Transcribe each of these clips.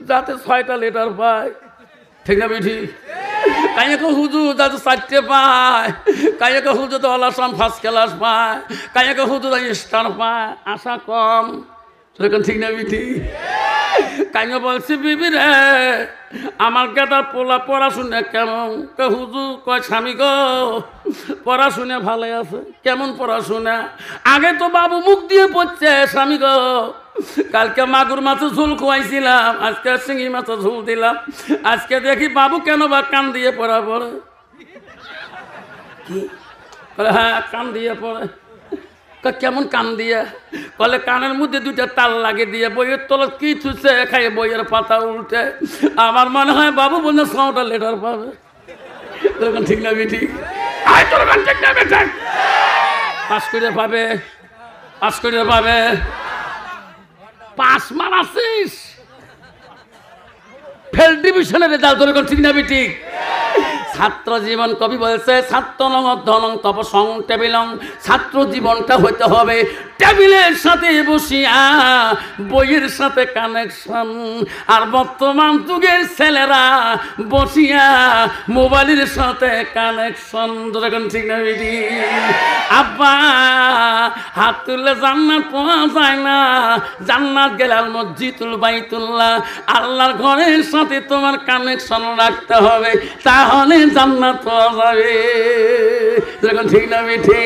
যাতে 6টা লেটার পায়, ঠিক না বেঠি? কাইয়াকে হুজুর যাতে 4টে পায়, কাইয়াকে হুজুর তো অলাসাম ফার্স্ট ক্লাস পায়, কাইয়াকে হুজুর স্টার পায়, আশা কম, সেরকম ঠিক না বেঠি? কাইয়া বলছি বিবি রে আমার গেটার পোলা পড়াশুনে কেমন? হুজুর কয় স্বামী গো পড়াশুনে ভালো আছে। কেমন পড়াশোনা? আগে তো বাবু মুখ দিয়ে পড়ছে স্বামী গো, কালকে মাগুর মাছের ঝোল খোয়াইছিলাম, আজকে শিঙি মাছের ঝোল দিলাম, আজকে দেখি বাবু কেন বা কান দিয়ে পড়া পড়ে। কি বলে? হ্যাঁ কান দিয়ে পড়ে। কেমন কান দিয়ে? বলে কানের মধ্যে 2টা তাল লাগে দিয়ে বইয়ের তলত কি থুছে খাই বইয়ের পাতা উল্টে। আমার মনে হয় বাবু বললে 6টা লেটার পাবে, ঠিক না বেটি? পাস করে পাবে, পাস করে পাবে। 5 মান আসিস ফেল ডিভিশনের রেজাল্ট, ঠিক না বেটি? ছাত্র জীবন কবি বলছে ছাত্র নং অধ্যয়ন তপসং টেবিলং, ছাত্র জীবনটা হইতে হবে টেবিলের সাথে বসিয়া, বইয়ের সাথে কানেকশন। আর বর্তমান যুগের ছেলেরা বসিয়া মোবাইলের সাথে কানেকশন, ঠিক না বেটি? আব্বা হাত তুললে জান্নাত পাওয়া যায় না, জান্নাত গেলে আল মসজিদুল বাইতুল্লাহ, আল্লাহর ঘরের সাথে তোমার কানেকশন রাখতে হবে, তাহলে জান্নাত পাওয়া যাবে, ঠিক না বেটি?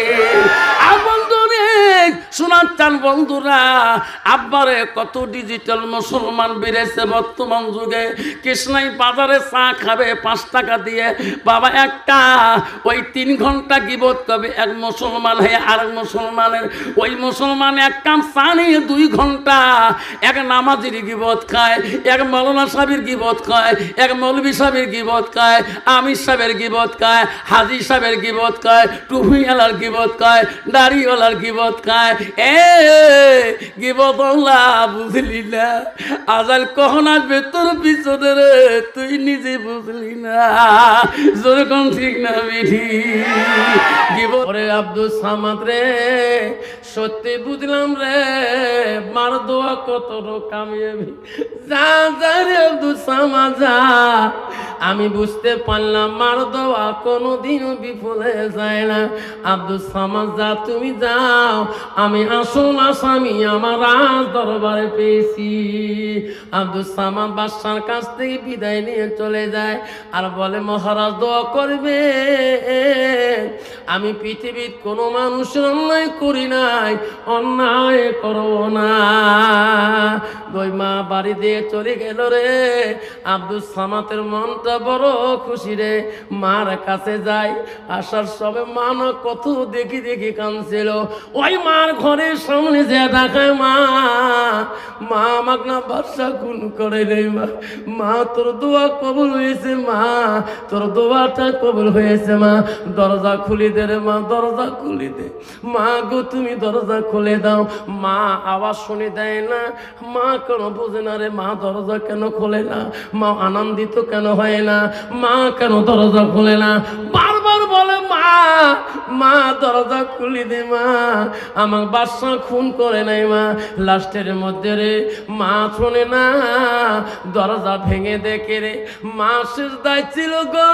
শোনার চান বন্ধুরা, আব্বারে কত ডিজিটাল মুসলমান বেড়েছে বর্তমান যুগে। কৃষ্ণাই বাজারে চা খাবে 5 টাকা দিয়ে, বাবা একটা ওই 3 ঘন্টা গিবত করবে এক মুসলমান হয়ে আর মুসলমানের, ওই মুসলমান এক কাপ চা নিয়ে 2 ঘন্টা এক নামাজির গিবত খায়, এক মৌলানা সাহেবের গিবত খায়, এক মৌলভী সাহেবের গিবত খায়, আমির সাহেবের গিবত খায়, হাজি সাহেবের গিবত খায়, টুপিওয়ালার গিবত খায়, দাড়িওয়ালার গিবত খায়। বুঝলি না আজাল কখন আসবে তোর পিছনে রে, তুই নিজে বুঝলি না, যেরকম ঠিক না বেঠি? ওরে আব্দুল সামাদ রে সত্যি বুঝলাম রে, মার দোয়া কত কামিয়াবি। যা যা রে আব্দুল সামাদ যা, আমি বুঝতে পারলাম মার দোয়া কোনোদিনও বিফলে যায় না। আব্দুল সামাদ যা, তুমি যাও, আমি আসল আসামি আমার রাজ দরবারে পেয়েছি। আব্দুল সামাদ বাদশার কাছ থেকে বিদায় নিয়ে চলে যায় আর বলে মহারাজ দোয়া করবে, আমি পৃথিবীর কোনো মানুষের অন্যায় করি নাই, অন্যায় করব না। ওই মা বাড়ি দিয়ে চলে গেল রে। আব্দুল সামাদের মনটা বড় খুশি রে, মার কাছে যায়, আসার সবে মা না কত দেখি দেখি কাঁদছিল। ওই মার ঘরের সামনে যে দেখায় মা, মা আমাকে না বাদশা খুন করে রে, মা তোর দোয়া কবুল হয়েছে, মা তোর দোয়াটা কবুল হয়েছে, মা দরজা খুলে দে রে, মা দরজা খুলে দে, মা গো তুমি দরজা খুলে দাও। মা আওয়াজ শুনে দেয় না, মা কেন বোঝে না রে, মা দরজা কেন খোলে না, মা আনন্দিত কেন হয় না, মা কেন দরজা খুলে না, বারবার বলে মা মা দরজা খুলে দে, মা আমার বাদশা খুন করে নাই, মা লাস্টের মধ্যে রে মা শোনে না, দরজা ভেঙে দেখে রে মা সিজদায় ছিল গো,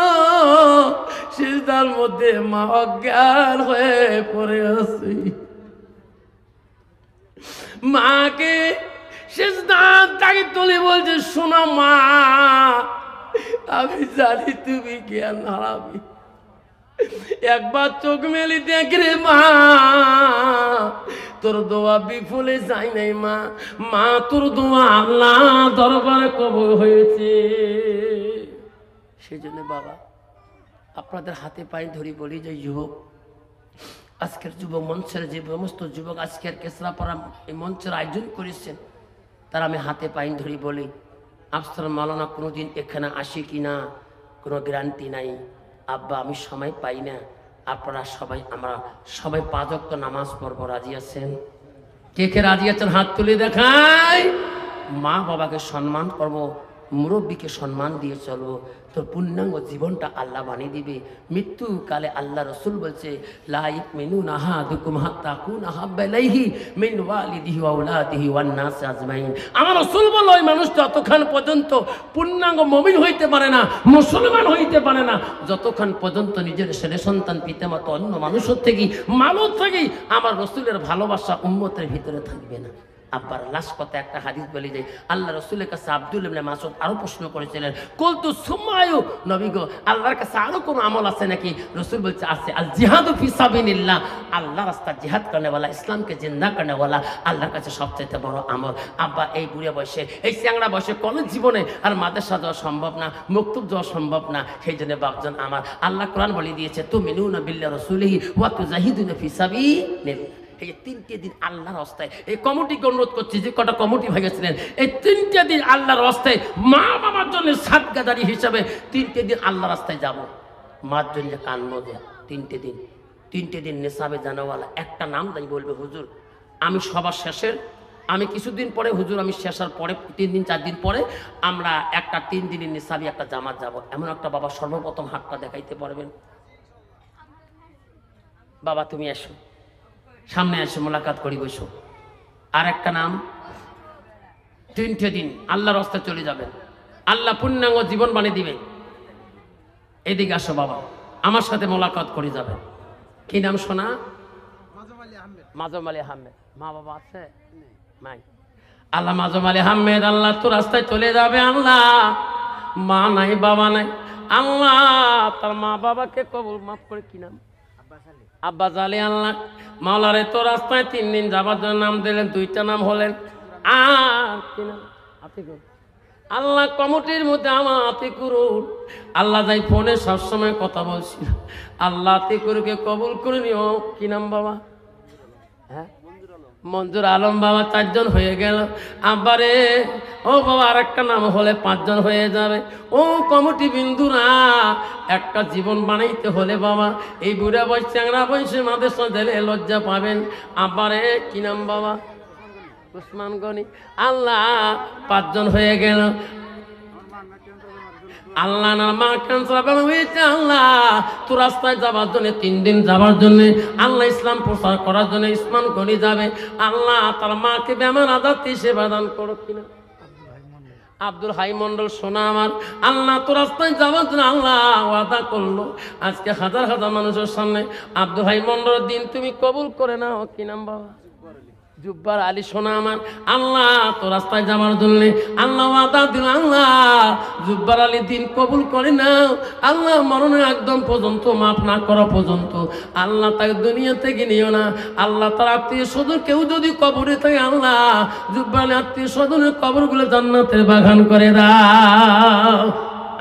সিজদার মধ্যে মা অজ্ঞান হয়ে পড়ে আছে। মাকে সিজদার তাকে তুলে বলছে, শোনো মা আমি জানি তুমি জ্ঞান হারাবি, একবার চোখ মেলি দেখ রে মা, তোর দোয়া বিফলে যায় নাই মা, মা তোর দোয়া আল্লাহ দরবারে কবুল হয়েছে। সেই জন্য বাবা আপনাদের হাতে পায়ে ধরি বলি যে যুবক, আজকের যুব মঞ্চের যে সমস্ত যুবক আজকের কেসরাপাড়া এই মঞ্চের আয়োজন করেছেন, তারা আমি হাতে পায়ে ধরি বলি, আফসার মাওলানা কোনোদিন এখানে আসে কি না কোনো গ্যারান্টি নাই। আব্বা আমি সময় পাই না, আপনারা সবাই আমরা সবাই 5 ওয়াক্ত নামাজ পড়বো, রাজি আছেন? কে কে রাজি আছেন হাত তুলে দেখাই। মা বাবাকে সম্মান করব, মুরব্বীকে সম্মান দিয়ে চলবো, তোর পূর্ণাঙ্গ জীবনটা আল্লাহ বানিয়ে দিবে। মৃত্যুকালে আল্লাহ রসুল বলছে, লা ইউমিনুনা আহাদুকুম হাত্তা কুনা হাব্বা ইলাইহি মিন ওয়ালিদিহি ওয়া আওলাদিহি ওয়ান নাস আজমাইন। আমার রসুল বলল, ওই মানুষ যতক্ষণ পর্যন্ত পূর্ণাঙ্গ মুমিন হইতে পারে না, মুসলমান হইতে পারে না, যতক্ষণ পর্যন্ত নিজের ছেলে সন্তান, পিতামাতা, অন্য মানুষের থেকে, মানুষ থেকে আমার রসুলের ভালোবাসা উম্মতের ভিতরে থাকবে না। আব্বার লাশ কথা একটা হাদিস বলে যায়, আল্লাহ রসুলের কাছে আব্দুল ইবনে মাসউদ আরো প্রশ্ন করেছিলেন, কুলতু সুম্মায়ু, নবী গো আল্লাহর কাছে আরো কোন আমল আছে নাকি? রসুল বলছে আছে, আল জিহাদু ফি সাবিলিল্লাহ, আল্লাহ রাস্তা জিহাদ করনে ওয়ালা, ইসলামকে জিন্দা করনে ওয়ালা আল্লাহর কাছে সবচেয়ে বড় আমল। আব্বা এই বুড়ে বয়সে, এই চ্যাংড়া বয়সে কলেজ জীবনে আর মাদ্রাসা যাওয়া সম্ভব না, মক্তব যাওয়া সম্ভব না, সেই জন্য বাপজন আমার আল্লাহ কোরআন বলে দিয়েছে, তুমিনুনা বিল্লাহি রাসূলিহি ওয়া তুজাহিদুনা ফি সাবিলিল্লাহ। এই 3টে দিন আল্লাহর রাস্তায়, এই কমিটিকে অনুরোধ করছি, যে কটা কমিটি ভেঙেছিলেন, এই 3টে দিন আল্লাহর রাস্তায় মা বাবার জন্য সাদগাদারি হিসাবে 3টে দিন আল্লাহর রাস্তায় যাব, মার জন্য কানবো। 3টে দিন নেশাবে জানাওয়ালা একটা নাম তাই বলবে, হুজুর আমি সবার শেষের, আমি কিছুদিন পরে হুজুর, আমি শেষার পরে 3 দিন 4 দিন পরে আমরা একটা 3 দিনের নেশাবি একটা জামাত যাব। এমন একটা বাবা সর্বপ্রথম হাতটা দেখাইতে পারবেন? বাবা তুমি এসো, সামনে এসে মোলাকাত করি, বসো। আর একটা নাম, 3টে দিন আল্লাহর রাস্তায় চলে যাবেন, আল্লাহ পূর্ণাঙ্গ জীবন বানিয়ে দিবেন। এদিকে আসো বাবা, আমার সাথে মোলাকাত করে যাবেন। কি নাম শোনা? মাজম আলী আহমেদ। মা বাবা আছে নাই? আল্লাহ মাজম আলী আহমেদ, আল্লাহ তো রাস্তায় চলে যাবে। আল্লাহ মা নাই, বাবা নাই, আল্লাহ তার মা বাবাকে কবুল মাফ করে। কি নাম? আব্বাস আলী। আল্লাহ মাওলারে তো রাস্তায় 3 দিন যাবার জন্য নাম দিলেন, 2টা নাম হলেন। আর কি নাম? আতিকুর। আল্লাহ কমিটির মধ্যে আমার আতিকুরুর, আল্লাহ যাই ফোনে সবসময় কথা বলছিল, আল্লাহ আতিকুরকে কবুল করে নিও। কি নাম বাবা? হ্যাঁ মঞ্জুর আলম বাবা। 4 জন হয়ে গেল। আব্বারে ও বাবা আর একটা নাম হলে 5 জন হয়ে যাবে। ও কমিটি বিন্দুরা, একটা জীবন বানাইতে হলে বাবা এই বুড়া বয়স, চ্যাংড়া বয়সে মাদ্রাসা দিলে লজ্জা পাবেন। আব্বারে কি নাম বাবা? উসমান গনি। আল্লাহ 5 জন হয়ে গেল। আল্লাহ না মা ক্যান্সার হয়েছে, আল্লাহ তো রাস্তায় যাবার জন্য 3 দিন যাবার জন্য, আল্লাহ ইসলাম প্রচার করার জন্য ইসমান গনি যাবে। আল্লাহ তার মাকে বেমার আজাদ সেবা দান করো। কিনা? আব্দুল হাই মন্ডল সোনা আমার, আল্লাহ তো রাস্তায় যাবার জন্য আল্লাহ ওয়াদা করলো, আজকে হাজার হাজার মানুষের সামনে আব্দুল হাই মন্ডলের দিন তুমি কবুল করে নাও। কি নাম বাবা? জুব্বার আলী সোনা আমার, আল্লাহ তো রাস্তায় যাওয়ার জন্য আল্লাহ ওয়াদা দিল, আল্লাহ জুব্বার আলী দিন কবুল করে নাও। আল্লাহ মরণের একদম পর্যন্ত মাফ না করা পর্যন্ত আল্লাহ তাকে দুনিয়া থেকে নিও না। আল্লাহ তার আত্মীয় স্বজন কেউ যদি কবরে থাকে, আল্লাহ জুব্বার আলী আত্মীয় স্বজনের কবরগুলো জান্নাতের বাগান করে দাও।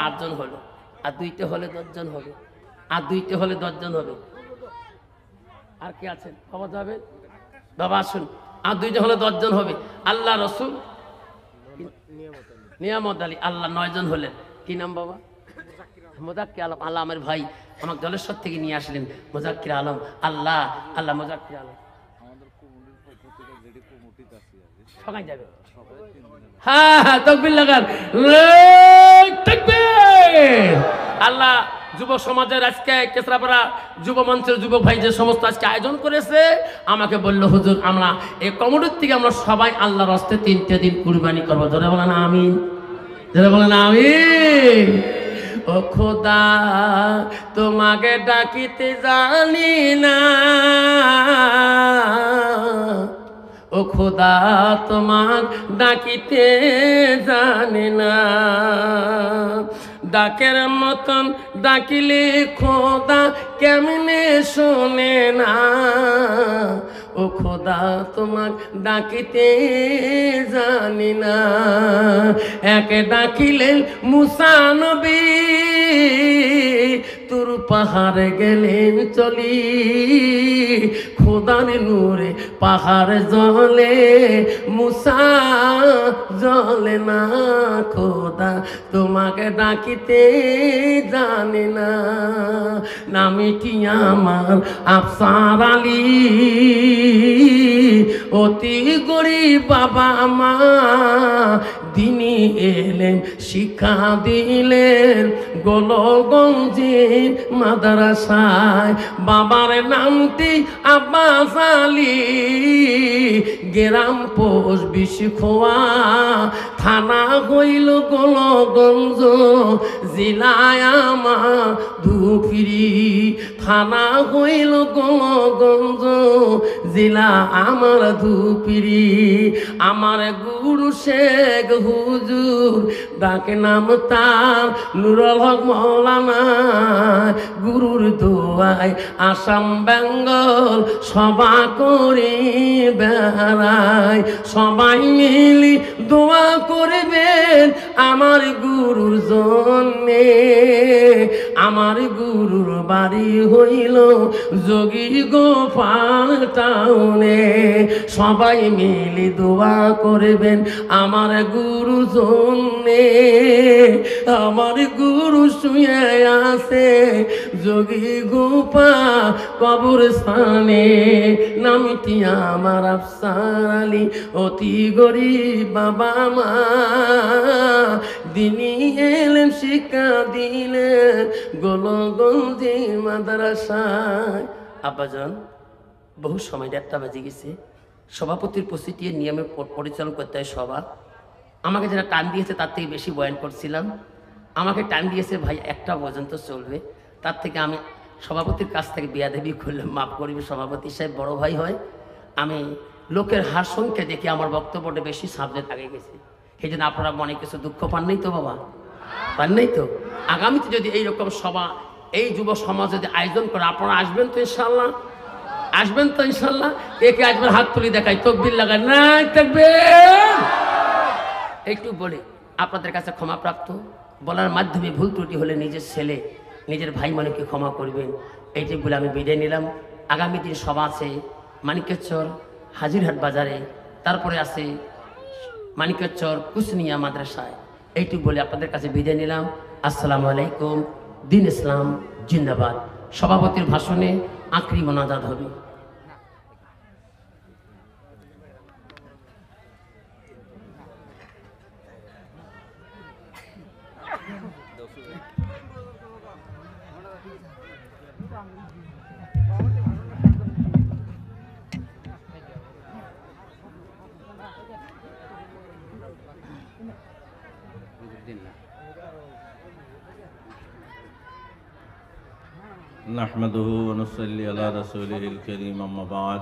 8 জন হলো, আর 2টে হলে 10 জন হবে, আর 2টে হলে 10 জন হবে। আর কি আছেন বাবা? যাবে বাবা আসুন, আর 2জন হলে 10 জন হবে। আল্লাহ রসুল নিয়ামত আলী, আল্লাহ 9 জন হলেন। কি নাম বাবা? মোজাক্কির আলম। আল্লাহ আমার ভাই আমাকে জলেশ্বর থেকে নিয়ে আসলেন, মোজাক্কির আলম। আল্লাহ আল্লাহ মোজাক্কির আলম সবাই যাবে। হ্যাঁ হ্যাঁ তাকবীর লাগান, তাকবীর। আল্লাহ যুব সমাজের আজকে কেসরাপাড়া যুব মঞ্চের যুবক ভাই যে সমস্ত আজকে আয়োজন করেছে, আমাকে বলল হুজুর আমরা এই কমিটির থেকে আমরা সবাই আল্লাহর রাস্তে 3টে দিন কুরবানি করবো। জোরে বলেন আমিন, জোরে বলেন আমিন। ও খোদা তোমাকে ডাকিতে জানি না, ও খোদা তোমার ডাকিতে জানি না, ডাকের মতন ডাকিলে খোদা কেমনে শোনে না, ও খোদা তোমার ডাকিতে জানি না। একে ডাকিলেন মুসা নবী, তুর পাহাড়ে গেলেন চলি, খোদার নূরে পাহাড় জ্বলে মুসা জ্বলে না খোদা তোমাকে ডাকিতে জানে না নামটি আমার আফসার আলী অতি গরিব বাবা মা দিনী এলেন শিক্ষা দিলেন গোলগঞ্জের মাদ্রাসায় বাবার নামটি আব্বাস আলী গ্রাম পোষ বিশখোয়া থানা হইল গোলগঞ্জ জেলায় আমার ধুপিরি থানা হইল গোলগঞ্জ জেলা আমার ধুপিরি আমার গুরু শেখ হুজুর ডাকে নাম তার নুরুল হক মৌলানা গুরুর দোয়ায় আসাম বেঙ্গল সভা করে বেড়ায় সবাই মিলি দোয়া করবেন আমার গুরুর জন্যে আমার গুরুর বাড়ি হইল যোগী গোপাল টাউনে সবাই মিলি দোয়া করবেন আমার গুরু জন্যে আমার গুরু শুয়ে আছে যোগী গোপাল কবরস্থানে নামটি আমার আফসার আলী অতি গরিব বাবা মা দিনী এলেন শিক্ষা দিলেন গোলগঞ্জের মাদ্রাসায় আব্বাজান বহু সময় 1:30 বেজে গেছে সভাপতির প্রস্তুতির নিয়মে পরিচালনা করতে হয় সভা আমাকে যারা টাইম দিয়েছে তার থেকে বেশি বয়ান করছিলাম আমাকে টাইম দিয়েছে ভাই 1টা পর্যন্ত চলবে তার থেকে আমি সভাপতির কাছ থেকে বেয়াদবি করলাম মাফ করবে সভাপতি সাহেব বড় ভাই হয় আমি লোকের হার সংখ্যা দেখে আমার বক্তব্যটা বেশি সাবজেক্ট আগে গেছে সেই জন্য আপনারা মনে কিছু দুঃখ পান নাই তো বাবা পান নাই তো আগামীতে যদি এইরকম সভা এই যুব সমাজ যদি আয়োজন করে আপনারা আসবেন তো ইনশাল্লাহ আসবেন তো ইনশাল্লাহ একে আসবেন হাত তুলি দেখায় তকবির লাগায় না থাকবেন একটু বলে আপনাদের কাছে ক্ষমাপ্রাপ্ত বলার মাধ্যমে ভুল ত্রুটি হলে নিজের ছেলে নিজের ভাই মনেকে ক্ষমা করবেন এইটি বলে আমি বিদায় নিলাম আগামী দিন সভা আছে মানিকেশ্বর হাজিরহাট বাজারে তারপরে আছে মানিকেশ্বর কুসনিয়া মাদ্রাসায় এইটুকু বলে আপনাদের কাছে বিদায় নিলাম আসসালামু আলাইকুম দিন ইসলাম জিন্দাবাদ সভাপতির ভাষণে আখরি মোনাজাত হবে نحمده ونصلي على رسوله الكريم أما بعد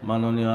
মাননীয়